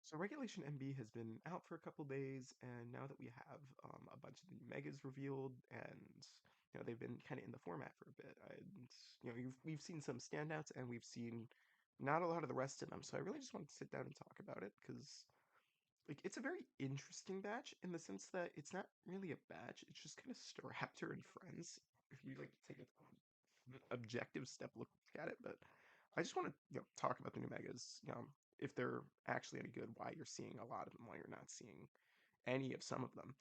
So Regulation MB has been out for a couple days, and now that we have a bunch of the new megas revealed, and they've been kind of in the format for a bit, and we've seen some standouts, and we've seen not a lot of the rest of them. So I really just wanted to sit down and talk about it because it's a very interesting batch in the sense that it's not really a batch; it's just kind of Staraptor and friends. If you take an objective step look at it, but I just want to talk about the new megas. If they're actually any good, why you're seeing a lot of them, why you're not seeing any of some of them.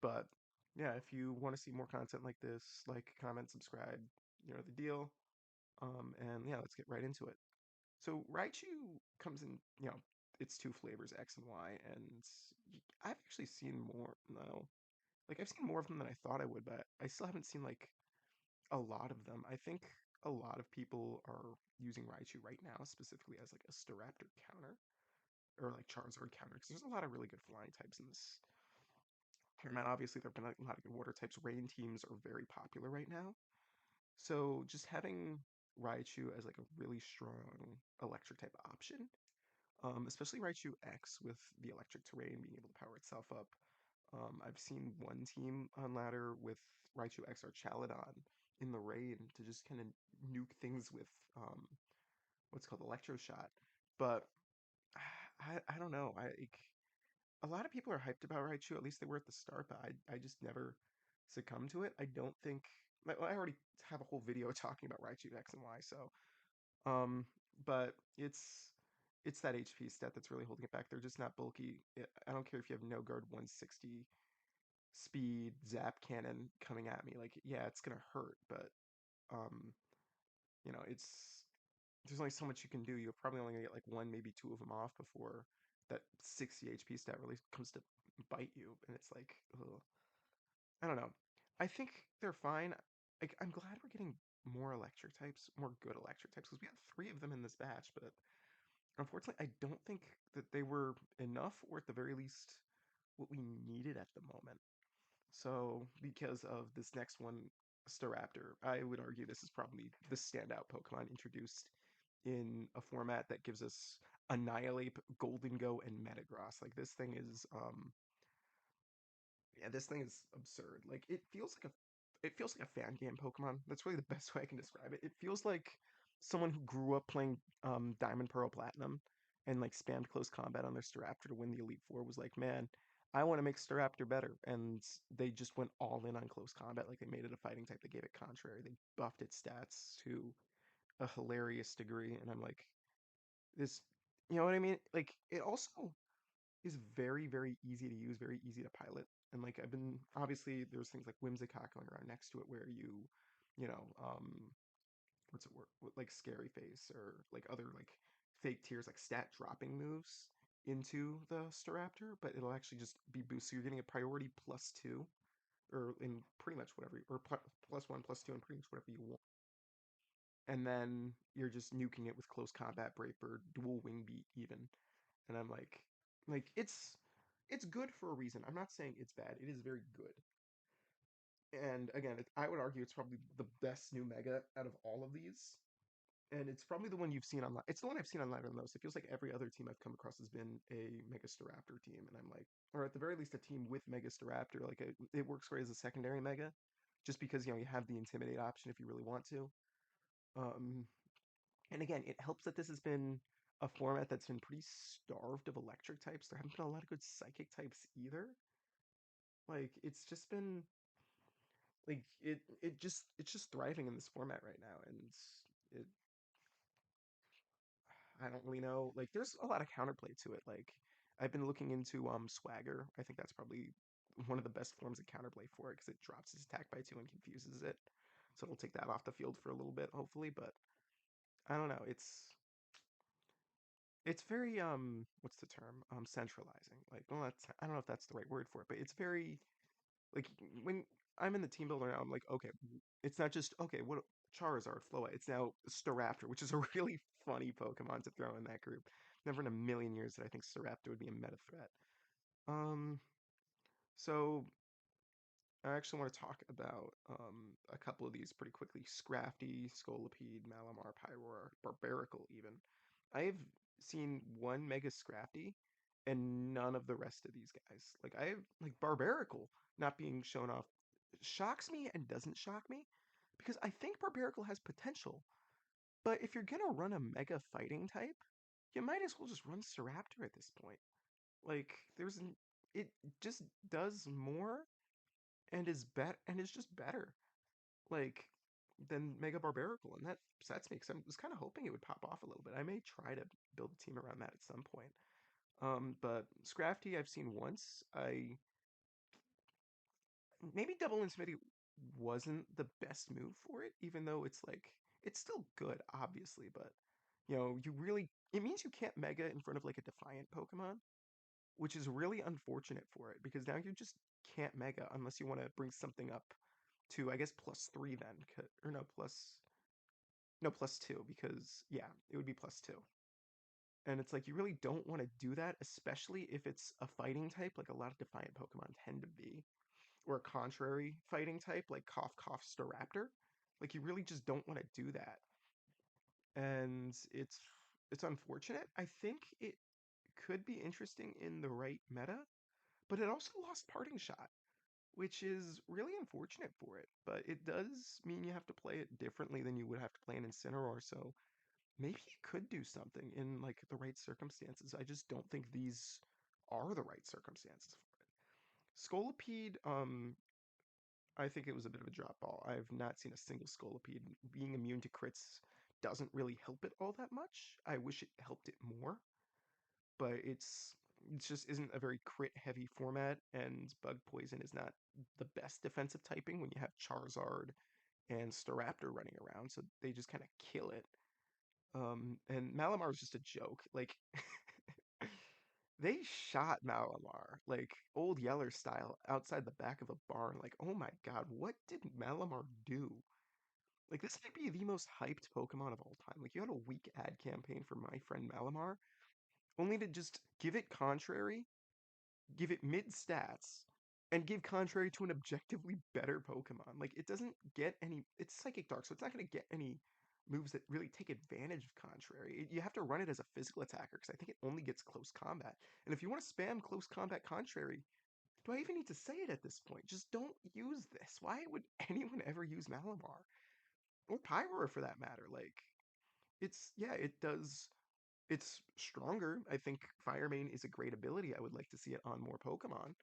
But yeah, if you want to see more content like this, like, comment, subscribe, the deal. And yeah, let's get right into it. So Raichu comes in, its two flavors, X and Y, and I've actually seen more. No, I've seen more of them than I thought I would, but I still haven't seen a lot of them. I think a lot of people are using Raichu right now specifically as like a Staraptor counter or like Charizard counter because there's a lot of really good flying types in this tournament. Obviously, there have been a lot of good water types. Rain teams are very popular right now. So just having Raichu as like a really strong electric type option, especially Raichu X with the electric terrain being able to power itself up. I've seen one team on ladder with Raichu X or Chaladon in the rain to just kind of nuke things with what's called Electro Shot. But I don't know. A lot of people are hyped about Raichu. At least they were at the start, but I just never succumbed to it. I don't think I already have a whole video talking about Raichu X and Y. So um, but it's that HP stat that's really holding it back. They're just not bulky. I don't care if you have no guard 160 speed zap cannon coming at me. Like, yeah, it's gonna hurt, but um, it's there's only so much you can do. You're probably only gonna get like one, maybe two of them off before that 60 HP stat really comes to bite you, and it's like, ugh. I don't know. I think they're fine. Like, I'm glad we're getting more electric types, more good electric types, because we had three of them in this batch, but unfortunately, I don't think that they were enough, or at the very least, what we needed at the moment. So, because of this next one, Staraptor, I would argue this is probably the standout Pokemon introduced in a format that gives us Annihilate, Golden Go, and Metagross. Like, this thing is absurd. Like, it feels like a fan game Pokemon. That's really the best way I can describe it. It feels like someone who grew up playing Diamond Pearl Platinum and like spammed close combat on their Staraptor to win the Elite Four was like, man, I want to make Staraptor better. And they just went all in on close combat. Like, they made it a fighting type. They gave it contrary. They buffed its stats to a hilarious degree. And I'm like, this, you know what I mean? Like, it also is very, very easy to use, very easy to pilot. And like, I've been obviously there's things like Whimsicott going around next to it where you know, what's it word like Scary Face or like other like fake tiers like stat dropping moves into the Staraptor, but it'll actually just be boost. So you're getting a priority +2 or in pretty much whatever or +1, +2, and pretty much whatever you want. And then you're just nuking it with close combat, Brave Bird, dual wing beat even. And I'm like it's good for a reason. I'm not saying it's bad. It is very good. And again, I would argue it's probably the best new mega out of all of these. And it's probably the one you've seen online. It's the one I've seen online the most. It feels like every other team I've come across has been a Mega Staraptor team, and I'm like, or at the very least, a team with Mega Staraptor. Like, it works great as a secondary Mega, just because you have the Intimidate option if you really want to. Um, And again, it helps that this has been a format that's been pretty starved of electric types. There haven't been a lot of good psychic types either. Like, it's just been like it's just thriving in this format right now, and it I don't really know. Like, there's a lot of counterplay to it. Like, I've been looking into Swagger. I think that's probably one of the best forms of counterplay for it because it drops its attack by 2 and confuses it. So it'll take that off the field for a little bit, hopefully. But I don't know. It's very what's the term? Centralizing. Like, well, that's I don't know if that's the right word for it, but it's very like when I'm in the team builder now, I'm like, okay, it's not just okay, what Charizard, Floa, it's now Staraptor, which is a really funny Pokemon to throw in that group. Never in a million years did I think Staraptor would be a meta threat. Um, so I actually want to talk about a couple of these pretty quickly. Scrafty, Scolipede, Malamar, Pyroar, Barbaracle even. I've seen one Mega Scrafty and none of the rest of these guys. Like I like Barbarical not being shown off shocks me and doesn't shock me because I think Barbarical has potential. But if you're gonna run a mega fighting type, you might as well just run Staraptor at this point. Like it just does more and is just better. Like than Mega Barbarical, and that upsets me because I was kind of hoping it would pop off a little bit. I may try to build a team around that at some point. But Scrafty I've seen once. I maybe Double and Smithy wasn't the best move for it, even though it's still good, obviously, but you really it means you can't Mega in front of like a Defiant Pokemon, which is really unfortunate for it because now you just can't Mega unless you want to bring something up to I guess +3 then, or no +2 because yeah, it would be +2. And it's like you really don't want to do that, especially if it's a fighting type, like a lot of Defiant Pokemon tend to be, or a contrary fighting type, like Cough Cough Staraptor. Like you really just don't want to do that, and it's unfortunate. I think it could be interesting in the right meta, but it also lost Parting Shot, which is really unfortunate for it. But it does mean you have to play it differently than you would have to play an Incineroar, so maybe it could do something in like the right circumstances. I just don't think these are the right circumstances for it. Scolipede, I think it was a bit of a drop ball. I've not seen a single Scolipede. Being immune to crits doesn't really help it all that much. I wish it helped it more, but it just isn't a very crit heavy format, and Bug Poison is not the best defensive typing when you have Charizard and Staraptor running around, so they just kind of kill it. And Malamar is just a joke. Like they shot Malamar like old Yeller style outside the back of a barn. Like, oh my god, what did Malamar do? Like this might be the most hyped Pokemon of all time. Like you had a weak ad campaign for my friend Malamar, only to just give it contrary, give it mid stats, and give contrary to an objectively better Pokemon. Like it doesn't get any. It's Psychic Dark, so it's not going to get any moves that really take advantage of contrary. You have to run it as a physical attacker because I think it only gets close combat. And if you want to spam close combat contrary, do I even need to say it at this point? Just don't use this. Why would anyone ever use Malamar or Pyroar for that matter? Like it does. It's stronger. I think Fire Main is a great ability. I would like to see it on more Pokemon,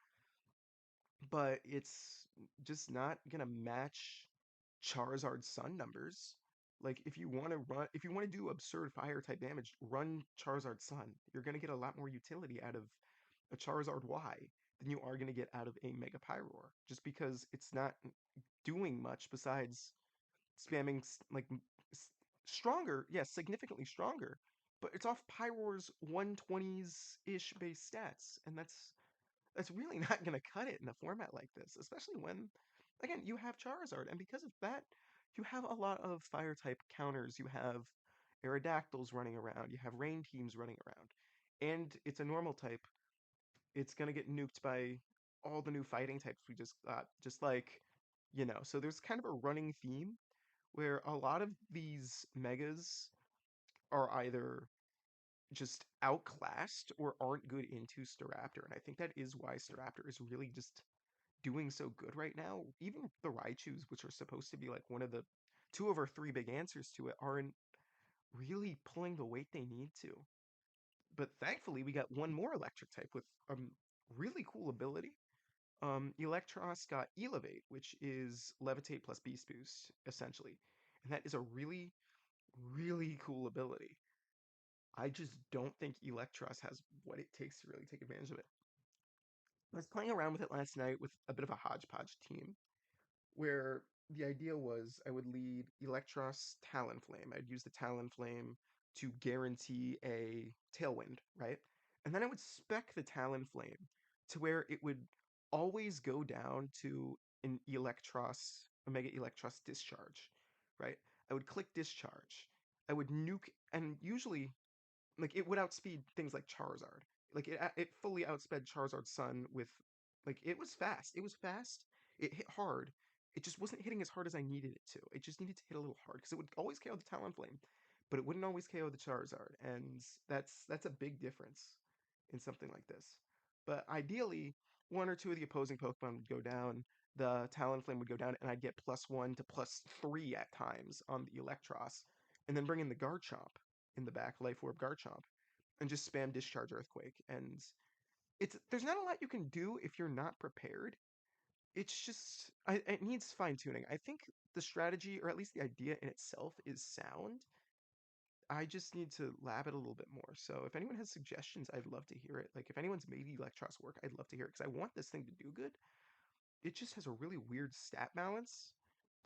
but it's just not gonna match Charizard's Sun numbers. Like if you want to do absurd fire type damage, run Charizard Sun. You're gonna get a lot more utility out of a Charizard Y than you are gonna get out of a Mega Pyroar, just because it's not doing much besides spamming stronger, yes, significantly stronger, but it's off Pyroar's 120s ish base stats, and that's really not going to cut it in a format like this, especially when, again, you have Charizard, and because of that, you have a lot of fire type counters. You have Aerodactyls running around, you have Rain Teams running around, and it's a normal type. It's going to get nuked by all the new fighting types we just got, just like, so there's kind of a running theme where a lot of these megas are either just outclassed or aren't good into Staraptor. And I think that is why Staraptor is really just doing so good right now. Even the Raichus, which are supposed to be like one of the two of our three big answers to it, aren't really pulling the weight they need to. But thankfully, we got one more electric type with a really cool ability. Electros got Elevate, which is Levitate plus Beast Boost, essentially. And that is a really, really cool ability. I just don't think Electros has what it takes to really take advantage of it. I was playing around with it last night with a bit of a hodgepodge team, where the idea was I would lead Electros Talonflame. I'd use the Talonflame to guarantee a Tailwind, right? And then I would spec the Talonflame to where it would always go down to an Electros, Omega Electros discharge, right? I would click discharge. I would nuke, and usually like it would outspeed things like Charizard. Like it fully outsped Charizard's Sun with like it was fast. It was fast. It hit hard. It just wasn't hitting as hard as I needed it to. It just needed to hit a little hard because it would always KO the Talonflame, but it wouldn't always KO the Charizard, and that's a big difference in something like this. But ideally, one or two of the opposing Pokemon would go down, the Talonflame would go down, and I'd get +1 to +3 at times on the Electros, and then bring in the Garchomp in the back, Life Orb Garchomp, and just spam Discharge Earthquake. And there's not a lot you can do if you're not prepared. It's just it needs fine tuning. I think the strategy, or at least the idea in itself, is sound. I just need to lab it a little bit more. So if anyone has suggestions, I'd love to hear it. Like if anyone's made Electros work, I'd love to hear it because I want this thing to do good. It just has a really weird stat balance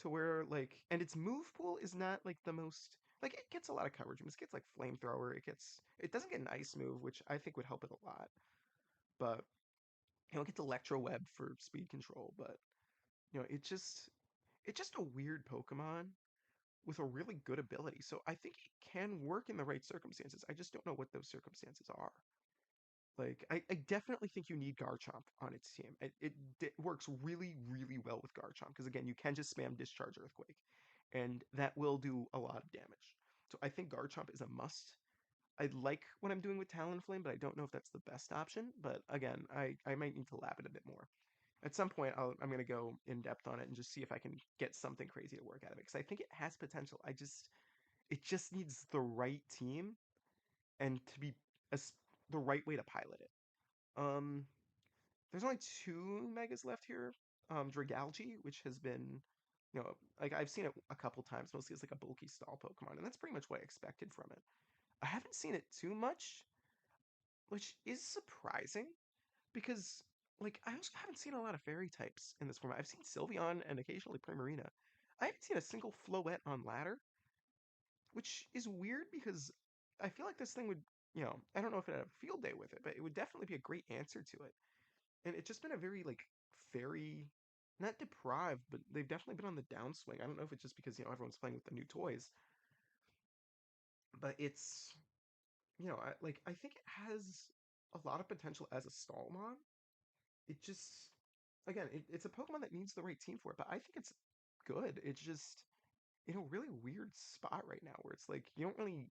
to where like, and its move pool is not like the most like it gets a lot of coverage. It gets like flamethrower. It doesn't get an ice move, which I think would help it a lot. But it gets electro web for speed control. But it's just a weird Pokemon with a really good ability. So I think it can work in the right circumstances. I just don't know what those circumstances are. Like, I definitely think you need Garchomp on its team. It works really, really well with Garchomp because, again, you can just spam Discharge Earthquake, and that will do a lot of damage. So I think Garchomp is a must. I like what I'm doing with Talonflame, but I don't know if that's the best option. But again, I might need to lab it a bit more. At some point, I'm going to go in depth on it and just see if I can get something crazy to work out of it because I think it has potential. It just needs the right team and to be a, the right way to pilot it. Um, there's only two megas left here. Dragalge, which has been, like I've seen it a couple times, mostly as like a bulky stall Pokemon, and that's pretty much what I expected from it. I haven't seen it too much, which is surprising because like I also haven't seen a lot of fairy types in this format. I've seen Sylveon and occasionally Primarina. I haven't seen a single Floette on ladder, which is weird because I feel like this thing would, I don't know if it had a field day with it, but it would definitely be a great answer to it. And it's just been a very like fairy, not deprived, but they've definitely been on the downswing. I don't know if it's just because everyone's playing with the new toys, but it's I think it has a lot of potential as a Stalmon. It just again, it's a Pokemon that needs the right team for it, but I think it's good. It's just in a really weird spot right now where it's like you don't really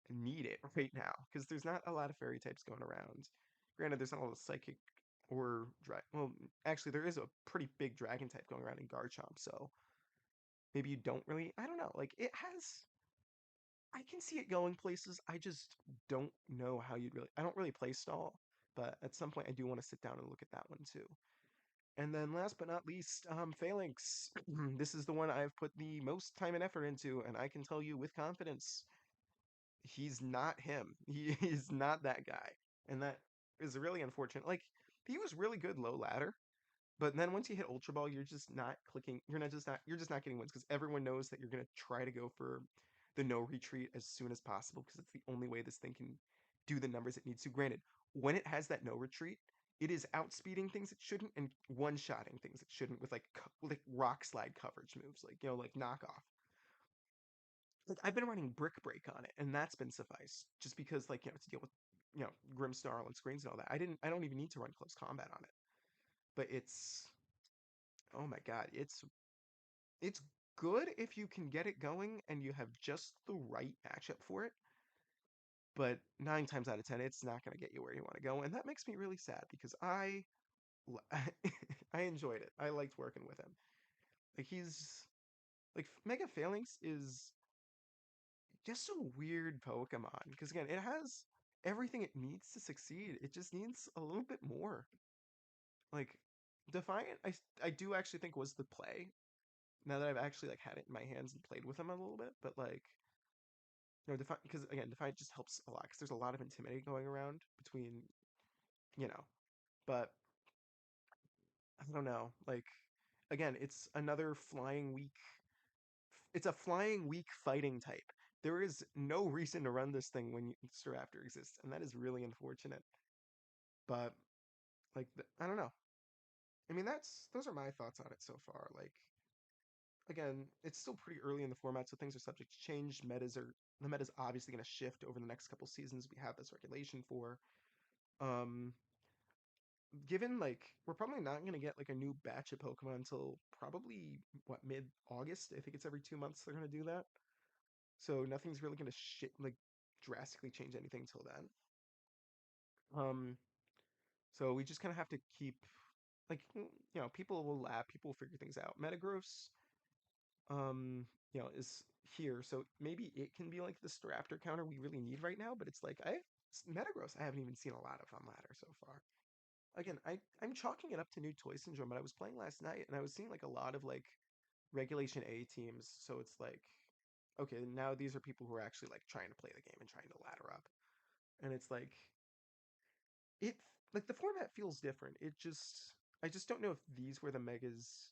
need it right now because there's not a lot of fairy types going around. Granted, there's not a lot of psychic or well, actually, there is a pretty big dragon type going around in Garchomp, so maybe you don't really. I don't know. Like it has. I can see it going places. I just don't know how you'd really. I don't really play stall, but at some point I do want to sit down and look at that one too. And then last but not least, Phalanx. This is the one I've put the most time and effort into, and I can tell you with confidence he's not him. He's not that guy. And that is really unfortunate. Like, he was really good low ladder, but then once you hit Ultra Ball, you're just not clicking. You're just not getting wins because everyone knows that you're gonna try to go for the no retreat as soon as possible because it's the only way this thing can do the numbers it needs to. Granted, when it has that no retreat, it is outspeeding things it shouldn't and one-shotting things it shouldn't with like rock slide coverage moves, like like knockoff. Like I've been running Brick Break on it, and that's been suffice. Just because to deal with Grimmsnarl and screens and all that. I don't even need to run close combat on it. But it's oh my god, it's good if you can get it going and you have just the right matchup for it. But 9 times out of 10, it's not going to get you where you want to go, and that makes me really sad because I enjoyed it. I liked working with him. Like he's like Mega Phalanx is just a weird Pokemon because again, it has everything it needs to succeed. It just needs a little bit more. Like Defiant, I do actually think was the play. Now that I've actually like had it in my hands and played with him a little bit, but like Defiant because again, Defiant just helps a lot because there's a lot of Intimidate going around between you know, but I don't know. Like again, it's another flying weak. It's a flying weak fighting type. There is no reason to run this thing when Staraptor exists, and that is really unfortunate. But like, I don't know. I mean, those are my thoughts on it so far. Like, again, it's still pretty early in the format, so things are subject to change. The meta's obviously going to shift over the next couple seasons. We have this regulation for. Um, Given like we're probably not going to get like a new batch of Pokemon until probably what mid-August. I think it's every 2 months they're going to do that. So nothing's really going to drastically change anything till then. Um, so we just kind of have to keep like people will lap, people will figure things out. Metagross, is here, so maybe it can be like the Staraptor counter we really need right now. But it's like Metagross, I haven't even seen a lot of on ladder so far. Again, I'm chalking it up to new toy syndrome, but I was playing last night and I was seeing like a lot of like regulation A teams. So it's like, okay, now these are people who are actually like trying to play the game and trying to ladder up. And it's like it's like the format feels different. I just don't know if these were the megas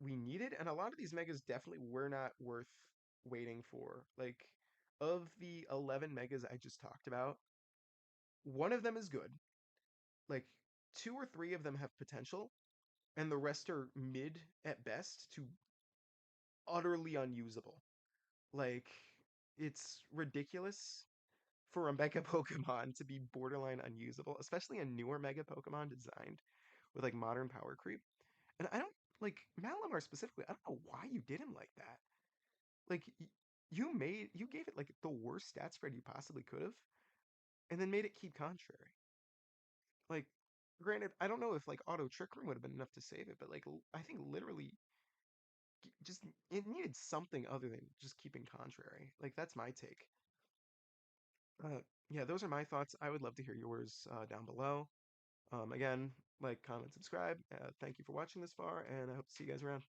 we needed, and a lot of these megas definitely were not worth waiting for. Like of the 11 megas I just talked about, one of them is good. Like two or three of them have potential, and the rest are mid at best to utterly unusable. Like it's ridiculous for a mega Pokemon to be borderline unusable, especially a newer mega Pokemon designed with like modern power creep. And I don't like Malamar specifically. I don't know why you did him like that. Like you gave it like the worst stat spread you possibly could have, and then made it keep contrary. Like, granted, I don't know if like auto trick room would have been enough to save it, but like I think literally just it needed something other than just keeping contrary. Like that's my take. Yeah, those are my thoughts. I would love to hear yours down below. Again, like, comment, subscribe. Thank you for watching this far, and I hope to see you guys around.